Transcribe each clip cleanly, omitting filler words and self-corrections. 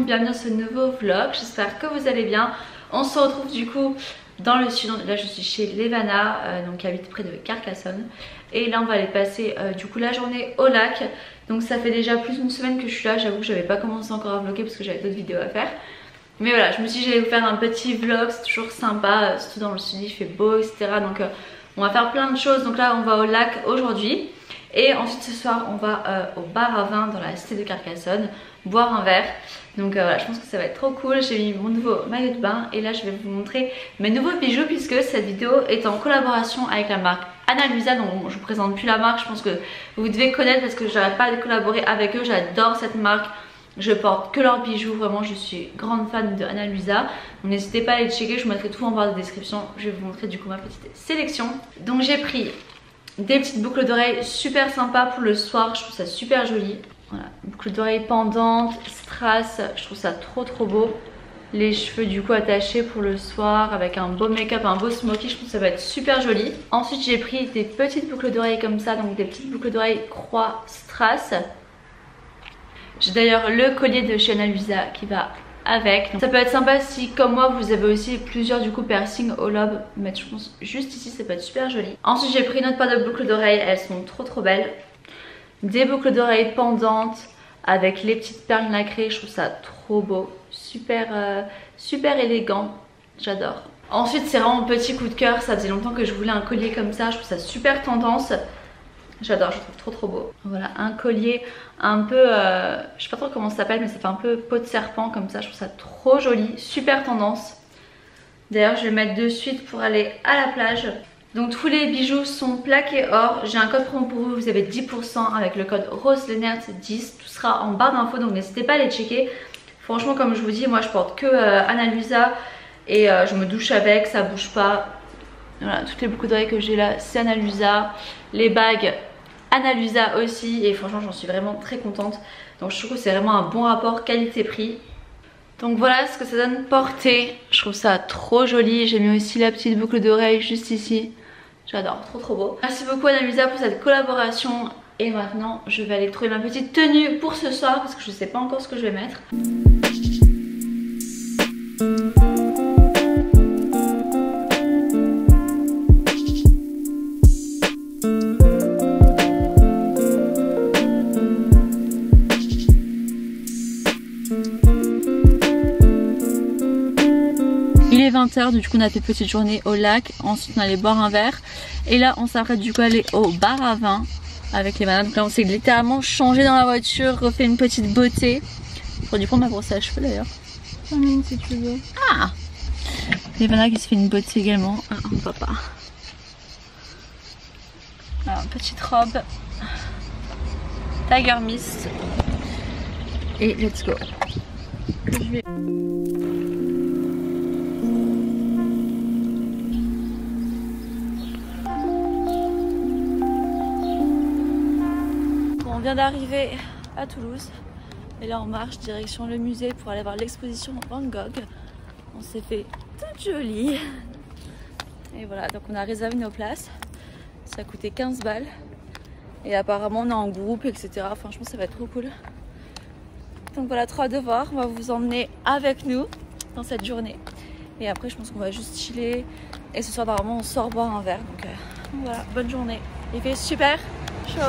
bienvenue dans ce nouveau vlog, j'espère que vous allez bien. On se retrouve du coup dans le sud, là je suis chez Levana, donc qui habite près de Carcassonne. Et là on va aller passer du coup la journée au lac. Donc ça fait déjà plus d'une semaine que je suis là, j'avoue que j'avais pas commencé encore à vlogger parce que j'avais d'autres vidéos à faire. Mais voilà, je me suis dit que j'allais vous faire un petit vlog, c'est toujours sympa, surtout dans le sud il fait beau etc. Donc on va faire plein de choses, donc là on va au lac aujourd'hui. Et ensuite ce soir on va au bar à vin dans la cité de Carcassonne, boire un verre. Donc voilà, je pense que ça va être trop cool. J'ai mis mon nouveau maillot de bain et là je vais vous montrer mes nouveaux bijoux puisque cette vidéo est en collaboration avec la marque Ana Luisa. Donc bon, je vous présente plus la marque, je pense que vous devez connaître parce que j'arrête pas de collaborer avec eux. J'adore cette marque, je porte que leurs bijoux, vraiment je suis grande fan de Ana Luisa. Donc n'hésitez pas à les checker, je vous mettrai tout en barre de description. Je vais vous montrer du coup ma petite sélection. Donc j'ai pris des petites boucles d'oreilles super sympas pour le soir, je trouve ça super joli. Voilà, boucles d'oreilles pendantes, strass, je trouve ça trop beau. Les cheveux du coup attachés pour le soir avec un beau make-up, un beau smoky, je trouve que ça va être super joli. Ensuite j'ai pris des petites boucles d'oreilles comme ça, donc des petites boucles d'oreilles croix strass. J'ai d'ailleurs le collier de chez Ana Luisa qui va avec. Donc, ça peut être sympa si comme moi vous avez aussi plusieurs du coup piercings au lobe, mettre je pense juste ici, ça peut être super joli. Ensuite j'ai pris une autre paire de boucles d'oreilles, elles sont trop belles. Des boucles d'oreilles pendantes avec les petites perles nacrées, je trouve ça trop beau, super élégant, j'adore. Ensuite c'est vraiment mon petit coup de cœur, ça faisait longtemps que je voulais un collier comme ça, je trouve ça super tendance. J'adore, je trouve trop beau. Voilà, un collier un peu, je sais pas trop comment ça s'appelle, mais ça fait un peu peau de serpent comme ça. Je trouve ça trop joli, super tendance. D'ailleurs, je vais le mettre de suite pour aller à la plage. Donc tous les bijoux sont plaqués or. J'ai un code promo pour vous, vous avez 10% avec le code ROSELENERT10. Tout sera en barre d'infos, donc n'hésitez pas à les checker. Franchement, comme je vous dis, moi je porte que Ana Luisa et je me douche avec, ça bouge pas. Voilà, toutes les boucles d'oreilles que j'ai là, c'est Ana Luisa. Les bagues, Ana Luisa aussi. Et franchement, j'en suis vraiment très contente. Donc je trouve que c'est vraiment un bon rapport qualité-prix. Donc voilà ce que ça donne porté. Je trouve ça trop joli. J'ai mis aussi la petite boucle d'oreille juste ici. J'adore, trop beau. Merci beaucoup Ana Luisa pour cette collaboration. Et maintenant, je vais aller trouver ma petite tenue pour ce soir parce que je sais pas encore ce que je vais mettre. Il est 20h, du coup on a fait une petite journée au lac, ensuite on allait boire un verre et là on s'apprête du coup à aller au bar à vin avec les bananes. Donc là on s'est littéralement changé dans la voiture, refait une petite beauté. J'aurais dû prendre ma brosse à cheveux d'ailleurs. Si tu veux. Ah, les bananes qui se fait une beauté également. Ah, on voit pas. Alors, petite robe, Tiger Mist et let's go. On vient d'arriver à Toulouse et là on marche direction le musée pour aller voir l'exposition Van Gogh. On s'est fait toute jolie et voilà, donc on a réservé nos places, ça a coûté 15 balles et apparemment on est en groupe etc. Franchement ça va être trop cool. Donc voilà, trop hâte de voir, on va vous emmener avec nous dans cette journée et après je pense qu'on va juste chiller et ce soir normalement on sort boire un verre. Donc voilà, bonne journée, il fait super chaud.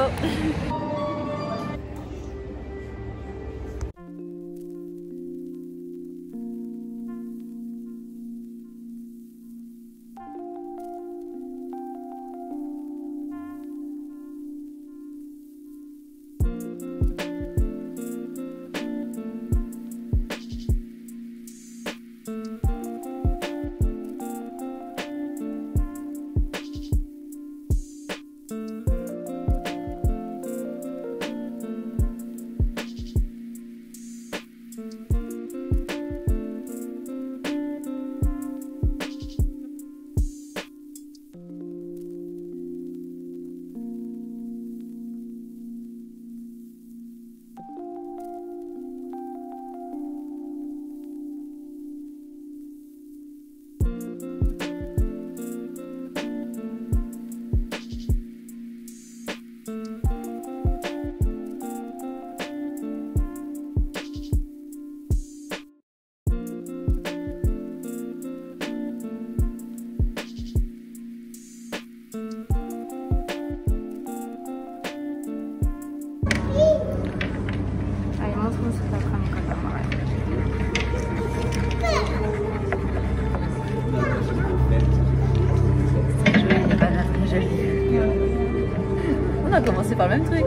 c'est pas le même truc.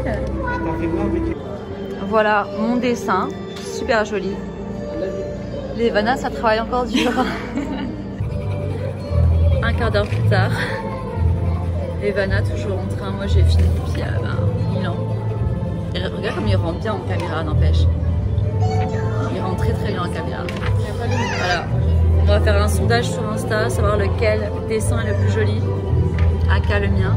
Voilà mon dessin, super joli. Levana, ça travaille encore dur. Un quart d'heure plus tard, Levana toujours en train, moi j'ai fini puis il en... Et regarde comme il rentre bien en caméra, n'empêche. Il rentre très très bien en caméra. Voilà, on va faire un sondage sur Insta, savoir lequel dessin est le plus joli. Aka le mien.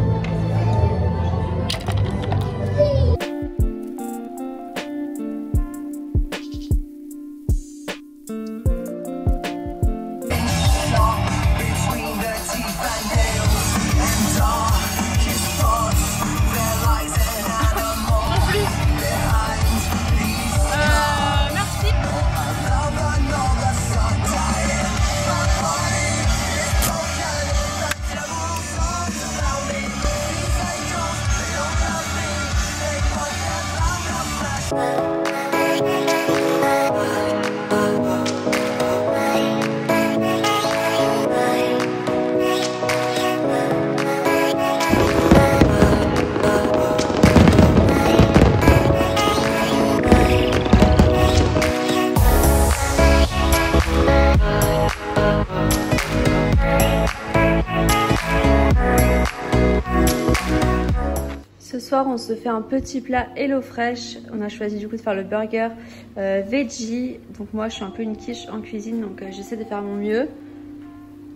Ce soir on se fait un petit plat HelloFresh. On a choisi du coup de faire le burger veggie. Donc moi je suis un peu une quiche en cuisine, donc j'essaie de faire mon mieux.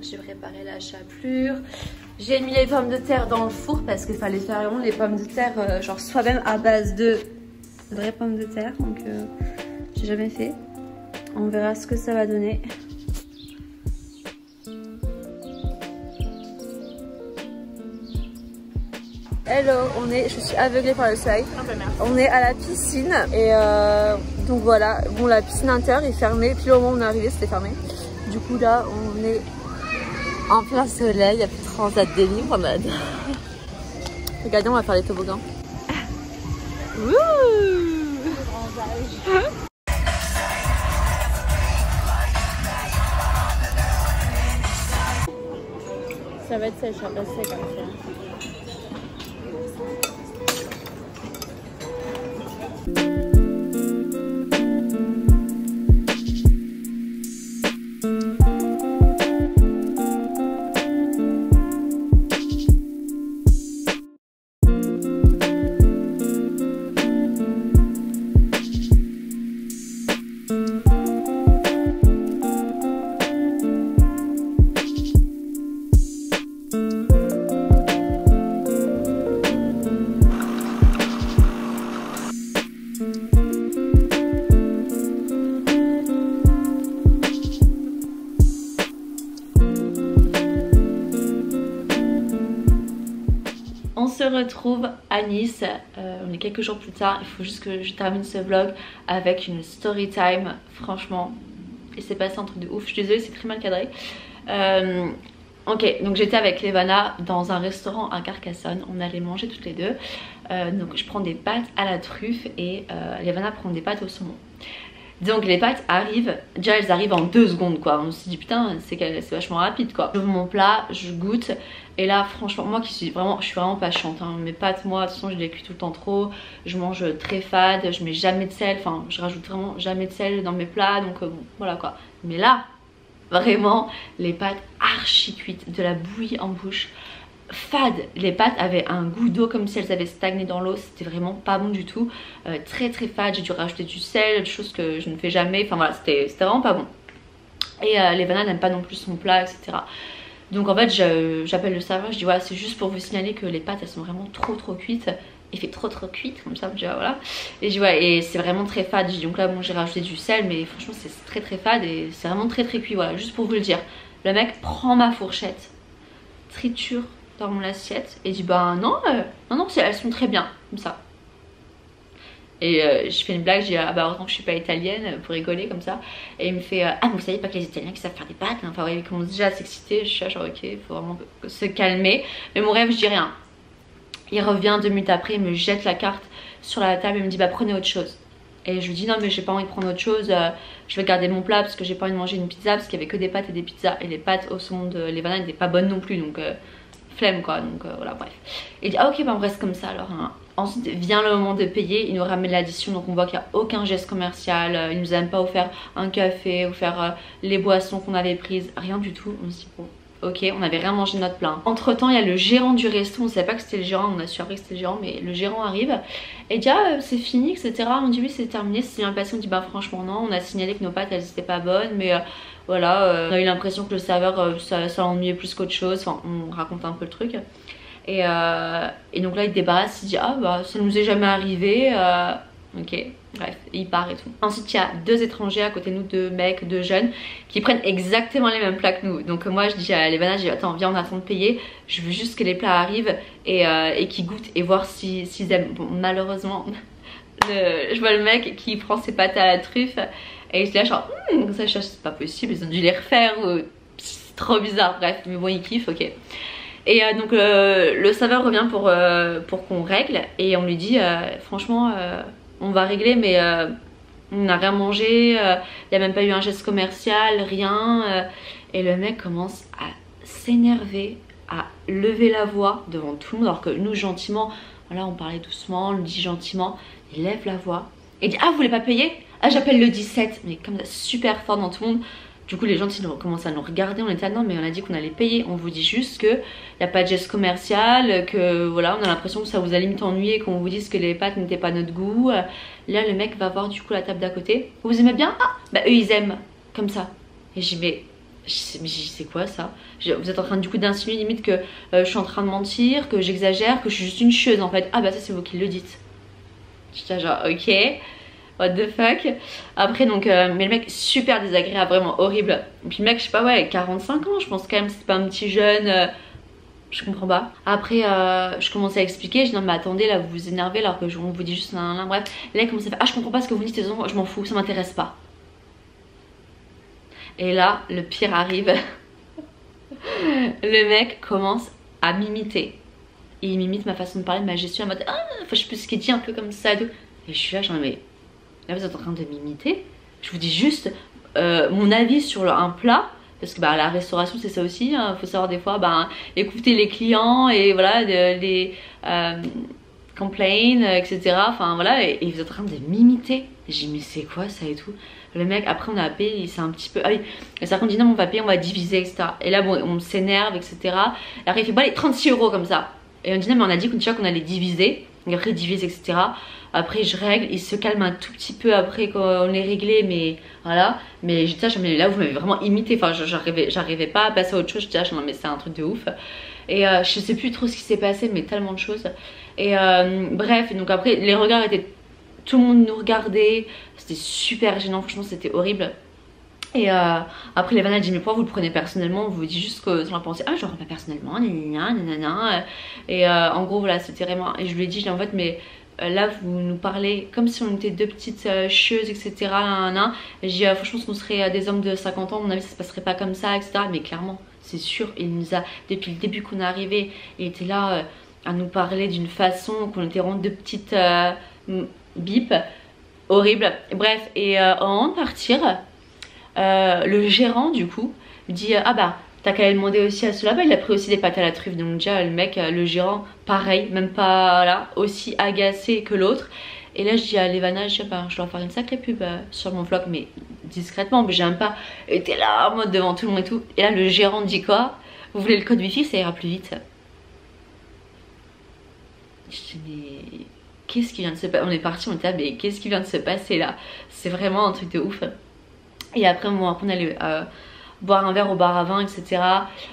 J'ai préparé la chapelure. J'ai mis les pommes de terre dans le four parce qu'il fallait faire vraiment les pommes de terre genre soi-même à base de vraies pommes de terre. Donc j'ai jamais fait. On verra ce que ça va donner. Hello, je suis aveuglée par le soleil. On est à la piscine et donc voilà, bon la piscine intérieure est fermée, puis au moment où on est arrivé c'était fermé. Du coup là on est en plein soleil, il y a plus de transat de libre. Regardez, on va faire les toboggans. Ça va être sèche, ça va être sec comme ça. On se retrouve à Nice, on est quelques jours plus tard, il faut juste que je termine ce vlog avec une story time. Franchement, il s'est passé un truc de ouf, je suis désolée, c'est très mal cadré. Ok, donc j'étais avec Levana dans un restaurant à Carcassonne, on allait manger toutes les deux. Donc je prends des pâtes à la truffe et Levana prend des pâtes au saumon. Donc les pâtes arrivent, déjà elles arrivent en 2 secondes quoi. On se dit putain c'est vachement rapide quoi. J'ouvre mon plat, je goûte et là franchement moi je suis vraiment pas chiante hein. Mes pâtes moi de toute façon je les cuis tout le temps trop. Je mange très fade, je mets jamais de sel, enfin je rajoute vraiment jamais de sel dans mes plats. Donc bon voilà quoi. Mais là vraiment les pâtes archi cuites, de la bouillie en bouche. Fade, les pâtes avaient un goût d'eau comme si elles avaient stagné dans l'eau, c'était vraiment pas bon du tout, très très fade, j'ai dû rajouter du sel, chose que je ne fais jamais, enfin voilà c'était vraiment pas bon. Et Levana n'aime pas non plus son plat etc. Donc en fait j'appelle le serveur, je dis voilà c'est juste pour vous signaler que les pâtes elles sont vraiment trop cuites. Il fait trop cuite comme ça, déjà voilà. Et je dis ouais et c'est vraiment très fade, donc là bon j'ai rajouté du sel mais franchement c'est très fade et c'est vraiment très cuit, voilà juste pour vous le dire. Le mec prend ma fourchette, triture dans mon assiette et dit bah non elles sont très bien comme ça. Et je fais une blague, je dis ah bah heureusement que je suis pas italienne pour rigoler comme ça. Et il me fait ah mais vous savez pas que les Italiens qui savent faire des pâtes hein. Enfin ouais, il commence déjà à s'exciter, je suis genre ok faut vraiment se calmer. Mais mon rêve je dis rien. Il revient 2 minutes après, il me jette la carte sur la table et me dit bah prenez autre chose. Et je lui dis non mais j'ai pas envie de prendre autre chose, je vais garder mon plat parce que j'ai pas envie de manger une pizza parce qu'il y avait que des pâtes et des pizzas. Et les pâtes au saumon de Levana n'étaient pas bonnes non plus donc flemme quoi, donc voilà, bref. Il dit ah ok, bah on reste comme ça alors, hein. Ensuite vient le moment de payer, il nous ramène l'addition, donc on voit qu'il n'y a aucun geste commercial, il nous a même pas offert un café, offert les boissons qu'on avait prises, rien du tout. On se dit bon, ok, on avait rien mangé de notre plein. Entre temps il y a le gérant du resto, on savait pas que c'était le gérant, on a su après que c'était le gérant, mais le gérant arrive et dit ah c'est fini etc. On dit oui c'est terminé, c'est bien passé. On dit bah franchement non, on a signalé que nos pâtes elles étaient pas bonnes, mais voilà, on a eu l'impression que le serveur ça ennuyait plus qu'autre chose, enfin on raconte un peu le truc. Et donc là il débarrasse, il dit ah bah ça nous est jamais arrivé, ok bref, et il part et tout. Ensuite il y a deux étrangers à côté de nous, deux mecs, deux jeunes qui prennent exactement les mêmes plats que nous. Donc moi je dis à Levana, je dis attends viens on attend de payer, je veux juste que les plats arrivent et qu'ils goûtent et voir s'ils aiment. Bon malheureusement je vois le mec qui prend ses pâtes à la truffe et je dis là genre ça c'est pas possible, ils ont dû les refaire ou c'est trop bizarre, bref mais bon ils kiffent, ok. Et donc le serveur revient pour qu'on règle et on lui dit franchement on va régler mais on n'a rien mangé, il n'y a même pas eu un geste commercial, rien. Et le mec commence à s'énerver, à lever la voix devant tout le monde alors que nous gentiment, voilà on parlait doucement, on lui dit gentiment, il lève la voix et dit ah vous voulez pas payer, ah j'appelle le 17, mais comme ça super fort dans tout le monde. Du coup les gens ils commencent à nous regarder, on était là non mais on a dit qu'on allait payer, on vous dit juste que y a pas de geste commercial, que voilà on a l'impression que ça vous a limite ennuyé, qu'on vous dise que les pâtes n'étaient pas notre goût. Là le mec va voir du coup la table d'à côté, vous aimez bien, ah bah eux ils aiment comme ça. Et j'y vais, c'est quoi ça, vous êtes en train du coup d'insinuer limite que je suis en train de mentir, que j'exagère, que je suis juste une chieuse en fait. Ah bah ça c'est vous qui le dites. J'étais genre ok, what the fuck. Après donc mais le mec super désagréable, vraiment horrible. Et puis le mec je sais pas ouais 45 ans je pense quand même, c'est pas un petit jeune, je comprends pas. Après je commençais à expliquer, je dis non mais attendez là vous vous énervez alors que on vous dit juste nan, bref. Et là il commence à faire ah je comprends pas ce que vous dites, je m'en fous, ça m'intéresse pas. Et là le pire arrive. Le mec commence à m'imiter. Et il m'imite ma façon de parler, de ma gestion en mode ah je sais plus ce qu'il dit un peu comme ça et tout. Et je suis là genre mais là vous êtes en train de m'imiter, je vous dis juste mon avis sur un plat, parce que bah, la restauration c'est ça aussi, hein. Faut savoir des fois bah, écouter les clients et voilà les complain etc. Enfin voilà et vous êtes en train de m'imiter. J'ai dit mais c'est quoi ça et tout. Le mec après on a payé, il s'est un petit peu ah oui et ça continue, on va payer, on va diviser etc. Et là bon on s'énerve etc. Et après il fait bon allez 36 € comme ça. Et on dit non mais on a dit déjà qu'on allait diviser. Et après il divise etc. Après je règle, il se calme un tout petit peu après quand on est réglé, mais voilà. Mais j'étais là vous m'avez vraiment imité, enfin j'arrivais pas à passer à autre chose. J'étais là non mais c'est un truc de ouf. Et je sais plus trop ce qui s'est passé mais tellement de choses. Et bref, et donc après les regards étaient, tout le monde nous regardait, c'était super gênant, franchement c'était horrible. Et après les vannes dit mais pourquoi vous le prenez personnellement, on vous dit juste que j'en pensais ah genre pas personnellement nanana. Et en gros voilà c'était vraiment, et je lui ai dit en fait mais là vous nous parlez comme si on était deux petites chieuses etc. Et j'ai dit franchement si on serait des hommes de 50 ans à mon avis ça se passerait pas comme ça etc. Mais clairement c'est sûr il nous a, depuis le début qu'on est arrivé, il était là à nous parler d'une façon qu'on était vraiment deux petites bips horrible. Bref et avant de partir le gérant du coup dit ah bah t'as qu'à aller demander aussi à cela, bah il a pris aussi des pâtes à la truffe. Donc déjà le mec, le gérant pareil, même pas là, aussi agacé que l'autre. Et là je dis à Levana, je dois faire une sacrée pub sur mon vlog mais discrètement, mais j'ai même pas été là en mode devant tout le monde et tout. Et là le gérant dit quoi, vous voulez le code wifi, ça ira plus vite. Je dis mais qu'est-ce qui vient de se passer, on est parti, on était là mais qu'est-ce qui vient de se passer là, c'est vraiment un truc de ouf. Et après on allait boire un verre au bar à vin etc.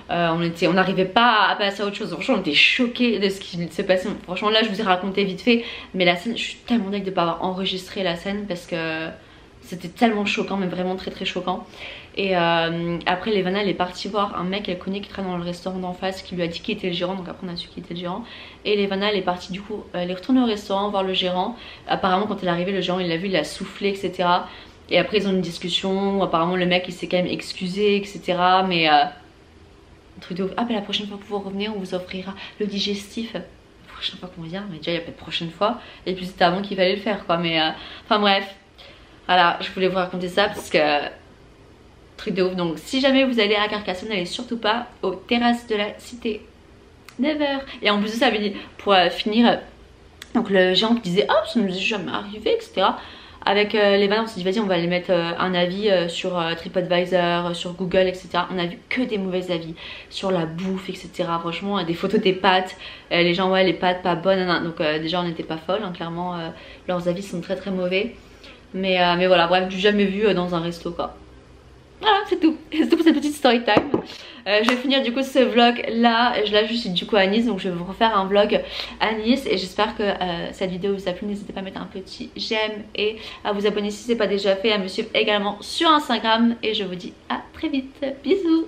On n'arrivait pas à passer à autre chose. Franchement on était choqués de ce qui se passait. Franchement là je vous ai raconté vite fait, mais la scène, je suis tellement dingue de ne pas avoir enregistré la scène parce que c'était tellement choquant, mais vraiment très très choquant. Et après Levana elle est partie voir un mec qu'elle connaît qui travaille dans le restaurant d'en face, qui lui a dit qui était le gérant. Donc après on a su qui était le gérant. Et Levana elle est partie du coup, elle est retournée au restaurant voir le gérant. Apparemment quand elle est arrivée le gérant il l'a vu, il a soufflé etc. Et après ils ont une discussion, apparemment le mec il s'est quand même excusé etc. Mais truc de ouf. Ah bah la prochaine fois que vous revenez on vous offrira le digestif. La prochaine fois qu'on vient, mais déjà il n'y a pas de prochaine fois. Et puis c'était avant qu'il fallait le faire quoi. Mais enfin bref, voilà je voulais vous raconter ça parce que truc de ouf. Donc si jamais vous allez à Carcassonne, n'allez surtout pas aux terrasses de la cité. never. Et en plus de ça, pour finir, donc le géant qui disait oh ça nous est jamais arrivé, etc. Avec les vannes, on s'est dit vas-y on va aller mettre un avis sur TripAdvisor, sur Google, etc. On a vu que des mauvais avis sur la bouffe, etc. Franchement, des photos des pâtes, les gens ouais les pâtes pas bonnes, donc déjà on n'était pas folles, hein, clairement leurs avis sont très très mauvais. Mais voilà, bref, du jamais vu dans un resto quoi. Voilà, c'est tout. C'est tout pour cette petite story time. Je vais finir du coup ce vlog là. Là je suis du coup à Nice, donc je vais vous refaire un vlog à Nice. Et j'espère que cette vidéo vous a plu. N'hésitez pas à mettre un petit j'aime et à vous abonner si ce n'est pas déjà fait. À me suivre également sur Instagram. Et je vous dis à très vite. Bisous.